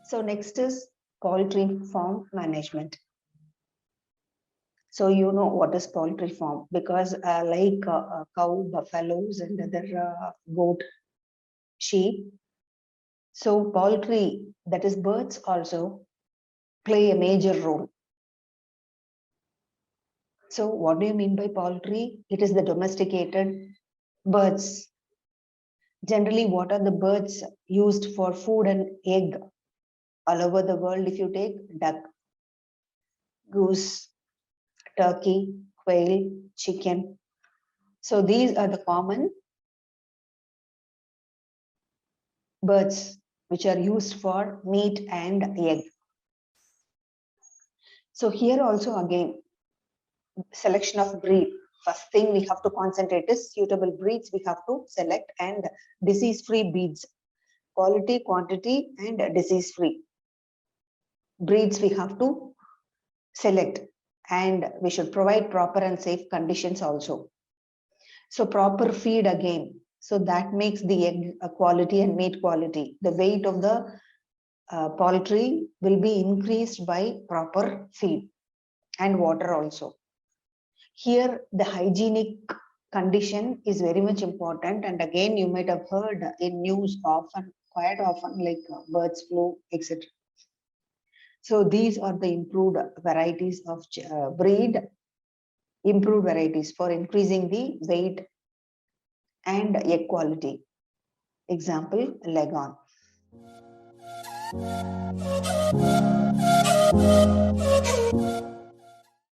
So next is poultry farm management. So you know what is poultry farm, because like cow, buffaloes, and other goat, sheep. So poultry, that is birds, also play a major role. So what do you mean by poultry? It is the domesticated birds. Generally, what are the birds used for food and egg? All over the world, if you take duck, goose, turkey, quail, chicken. So these are the common birds which are used for meat and egg. So here also again, selection of breed. First thing we have to concentrate is suitable breeds we have to select, and disease-free breeds. Quality, quantity, and disease-free breeds we have to select, and we should provide proper and safe conditions also. So proper feed again. So that makes the egg quality and meat quality. The weight of the poultry will be increased by proper feed and water also. Here, the hygienic condition is very much important. And again, you might have heard in news often, quite often, like birds flu, etc. So these are the improved varieties of breed, improved varieties for increasing the weight and egg quality. Example, Leghorn.